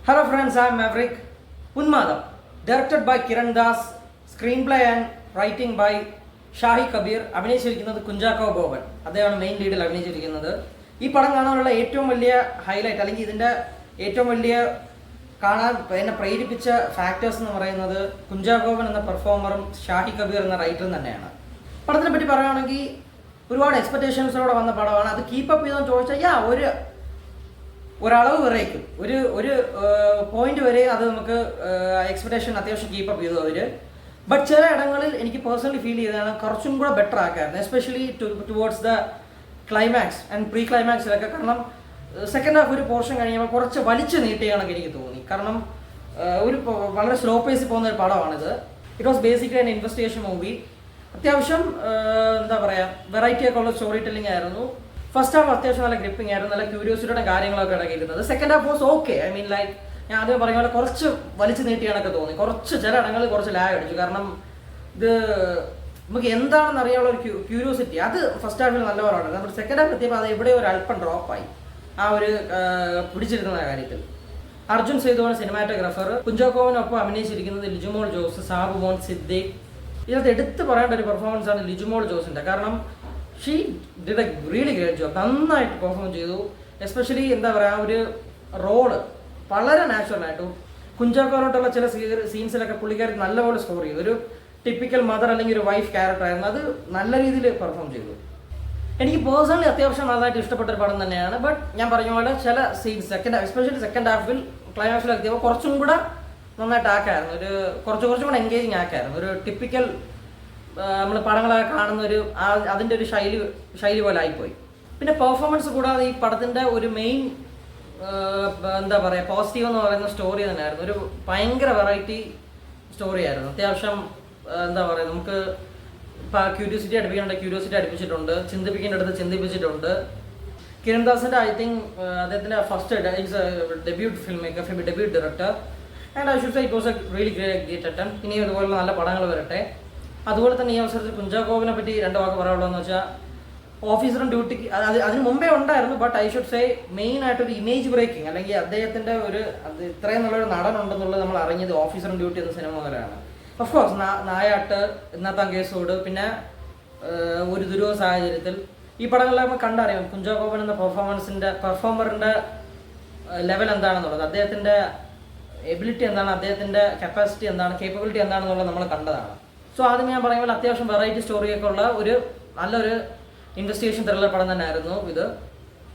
Hello friends, I am Maverick. Unmadam, directed by Kiran Das, screenplay and writing by Shahi Kabir, അഭിനയിച്ചിരിക്കുന്നത് Kunchacko Boban. അദ്ദേഹമാണ് main ലീഡിൽ അഭിനയിച്ചിരിക്കുന്നത്. ഈ പടം കാണാനുള്ള ഏറ്റവും വലിയ ഹൈലൈറ്റ് അല്ലെങ്കിൽ ഇതിൻ്റെ ഏറ്റവും വലിയ കാണാൻ എന്നെ പ്രേരിപ്പിച്ച ഫാക്ടേഴ്സ് എന്ന് പറയുന്നത് കുഞ്ചാക്കോ ബോബൻ എന്ന പെർഫോമറും ഷാഹി കബീർ എന്ന റൈറ്ററും തന്നെയാണ്. പടത്തിനെ പറ്റി പറയുകയാണെങ്കിൽ ഒരുപാട് എക്സ്പെക്ടേഷൻസിലൂടെ വന്ന പടമാണ്. അത് കീപ്പപ്പ് ചെയ്തെന്ന് ചോദിച്ചാൽ ഒരളവ് വരേക്കും ഒരു പോയിന്റ് വരെ അത് നമുക്ക് എക്സ്പെക്ടേഷൻ അത്യാവശ്യം കീപ്പപ്പ് ചെയ്തു അവർ. ബട്ട് ചില ഇടങ്ങളിൽ എനിക്ക് പേഴ്സണലി ഫീൽ ചെയ്തതാണ് കുറച്ചും കൂടെ ബെറ്റർ ആക്കായിരുന്നു, especially towards the climax and pre ക്ലൈമാക്സിലൊക്കെ. കാരണം സെക്കൻഡ് ഹാഫ് ഒരു പോർഷൻ കഴിയുമ്പോൾ കുറച്ച് വലിച്ചു നീട്ടിയാണെന്ന് എനിക്ക് തോന്നി. കാരണം ഒരു വളരെ സ്ലോ പേസിൽ പോകുന്ന ഒരു പടമാണിത്. It was basically an investigation movie. അത്യാവശ്യം എന്താ പറയുക, വെറൈറ്റി ഒക്കെ ഉള്ള സ്റ്റോറി ടെല്ലിംഗ് ആയിരുന്നു. ഫസ്റ്റ് ഹാഫ് അത്യാവശ്യം നല്ല ഗ്രിപ്പിംഗ് ആയിരുന്നു, നല്ല ക്യൂരിയോസിറ്റിയുടെ കാര്യങ്ങളൊക്കെ ഇടകിയിരുന്നത്. Second half was okay. I mean like ഞാൻ ആദ്യം പറഞ്ഞ പോലെ കുറച്ച് വലിച്ചു നീട്ടിയാണൊക്കെ തോന്നി. ചില ഇടങ്ങളിൽ കുറച്ച് ലാഗ് അടിച്ചു. കാരണം ഇത് നമുക്ക് എന്താണെന്ന് അറിയാനുള്ള ഒരു ക്യൂരിയോസിറ്റി അത് ഫസ്റ്റ് ഹാഫിൽ നല്ലവരാണ്. നമ്മൾ സെക്കൻഡ് ഹാഫ് എത്തിയപ്പോൾ അത് എവിടെ ഒരു അല്പം ഡ്രോപ്പായി ആ ഒരു പിടിച്ചിരുന്ന കാര്യത്തിൽ. അർജുൻ സേതുവാണ് സിനിമാറ്റോഗ്രാഫർ. കുഞ്ചാക്കോവിനൊപ്പം അഭിനയിച്ചിരിക്കുന്നത് ലിജുമോൾ ജോസ്, സാബു മോൻ, സിദ്ദീഖ്. ഇതിനകത്ത് എടുത്ത് പറയേണ്ട ഒരു പെർഫോമൻസ് ആണ് ലിജുമോൾ ജോസിൻ്റെ. കാരണം she did A really great job. നന്നായിട്ട് പെർഫോം ചെയ്തു. എസ്പെഷ്യലി എന്താ പറയുക, ഒരു റോള് വളരെ നാച്ചുറലായിട്ടും കുഞ്ചാക്കോനോട്ടുള്ള ചില സീൻസിലൊക്കെ പുള്ളിക്കാരി നല്ലപോലെ സ്കോർ ചെയ്തു. ഒരു ടിപ്പിക്കൽ മദർ അല്ലെങ്കിൽ ഒരു വൈഫ് ക്യാരക്ടർ ആയിരുന്നു. അത് നല്ല രീതിയിൽ പെർഫോം ചെയ്തു. എനിക്ക് പേഴ്സണലി അത്യാവശ്യം നന്നായിട്ട് ഇഷ്ടപ്പെട്ട ഒരു പടം തന്നെയാണ്. ബട്ട് ഞാൻ പറഞ്ഞ പോലെ ചില സീൻസ് എസ്പെഷ്യലി സെക്കൻഡ് ഹാഫിൽ ക്ലൈമാക്സിലെത്തിയപ്പോൾ കുറച്ചും കൂടെ നന്നായിട്ട് ആക്കായിരുന്നു. കുറച്ചും കൂടെ എൻഗേജിങ് ആക്കായിരുന്നു. ഒരു ടിപ്പിക്കൽ നമ്മൾ പടങ്ങളൊക്കെ കാണുന്ന അതിൻ്റെ ഒരു ശൈലി പോലെ ആയിപ്പോയി. പിന്നെ പെർഫോമൻസ് കൂടാതെ ഈ പടത്തിൻ്റെ ഒരു മെയിൻ എന്താ പറയുക പോസിറ്റീവ് എന്ന് പറയുന്ന സ്റ്റോറി തന്നെയായിരുന്നു. ഒരു ഭയങ്കര വെറൈറ്റി സ്റ്റോറി ആയിരുന്നു. അത്യാവശ്യം എന്താ പറയുക, നമുക്ക് ക്യൂരിയോസിറ്റി അടുപ്പിച്ചിട്ടുണ്ട്, ചിന്തിപ്പിക്കേണ്ടടുത്ത് ചിന്തിപ്പിച്ചിട്ടുണ്ട്. കിരൺ ദാസിൻ്റെ ഐ തിങ്ക് അദ്ദേഹത്തിൻ്റെ first debut film maker, debut director. And I should say it was A really great attempt. ഇനി അതുപോലെ നല്ല പടങ്ങൾ വരട്ടെ. അതുപോലെ തന്നെ ഈ അവസരത്തിൽ കുഞ്ചാക്കോവിനെ പറ്റി രണ്ട് വാക്ക് പറയാനുള്ളതെന്ന് വെച്ചാൽ ഓഫീസറും ഡ്യൂട്ടിക്ക് അതിന് മുമ്പേ ഉണ്ടായിരുന്നു. But I should say main ആയിട്ടൊരു ഇമേജ് ബ്രേക്കിംഗ് അല്ലെങ്കിൽ അദ്ദേഹത്തിൻ്റെ ഇത്രയും നല്ലൊരു നടനുണ്ടെന്നുള്ളത് നമ്മൾ അറിഞ്ഞത് ഓഫീസറും ഡ്യൂട്ടി എന്ന സിനിമ മുതലാണ്. ഓഫ് കോഴ്സ് നായാട്ട്, ഇന്നത്താം കേസോട്, പിന്നെ ഒരു ദുരൂഹ സാഹചര്യത്തിൽ, ഈ പടങ്ങളെല്ലാം നമുക്ക് കണ്ടറിയാം കുഞ്ചാക്കോവൻ എന്ന പെർഫോമറിൻ്റെ ലെവൽ എന്താണെന്നുള്ളത്, അദ്ദേഹത്തിൻ്റെ എബിലിറ്റി എന്താണ്, അദ്ദേഹത്തിൻ്റെ കപ്പാസിറ്റി എന്താണ്, കേപ്പബിലിറ്റി എന്താണെന്നുള്ളത് നമ്മൾ കണ്ടതാണ്. സോ ആദ്യം ഞാൻ പറയുമ്പോൾ അത്യാവശ്യം വെറൈറ്റി സ്റ്റോറിയൊക്കെ ഉള്ള നല്ലൊരു ഇൻവെസ്റ്റിഗേഷൻ ത്രില്ലർ പടം തന്നെയായിരുന്നു ഇത്.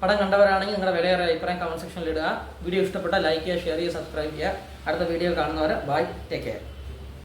പടം കണ്ടവരാണെങ്കിൽ നിങ്ങളുടെ വിലയേറെ അഭിപ്രായം കമൻറ്റ് സെക്ഷനിൽ ഇടുക. വീഡിയോ ഇഷ്ടപ്പെട്ടാൽ ലൈക്ക് ചെയ്യുക, ഷെയർ ചെയ്യുക, സബ്സ്ക്രൈബ് ചെയ്യുക. അടുത്ത വീഡിയോ കാണുന്നവരെ ബൈ, ടേക്ക് കെയർ.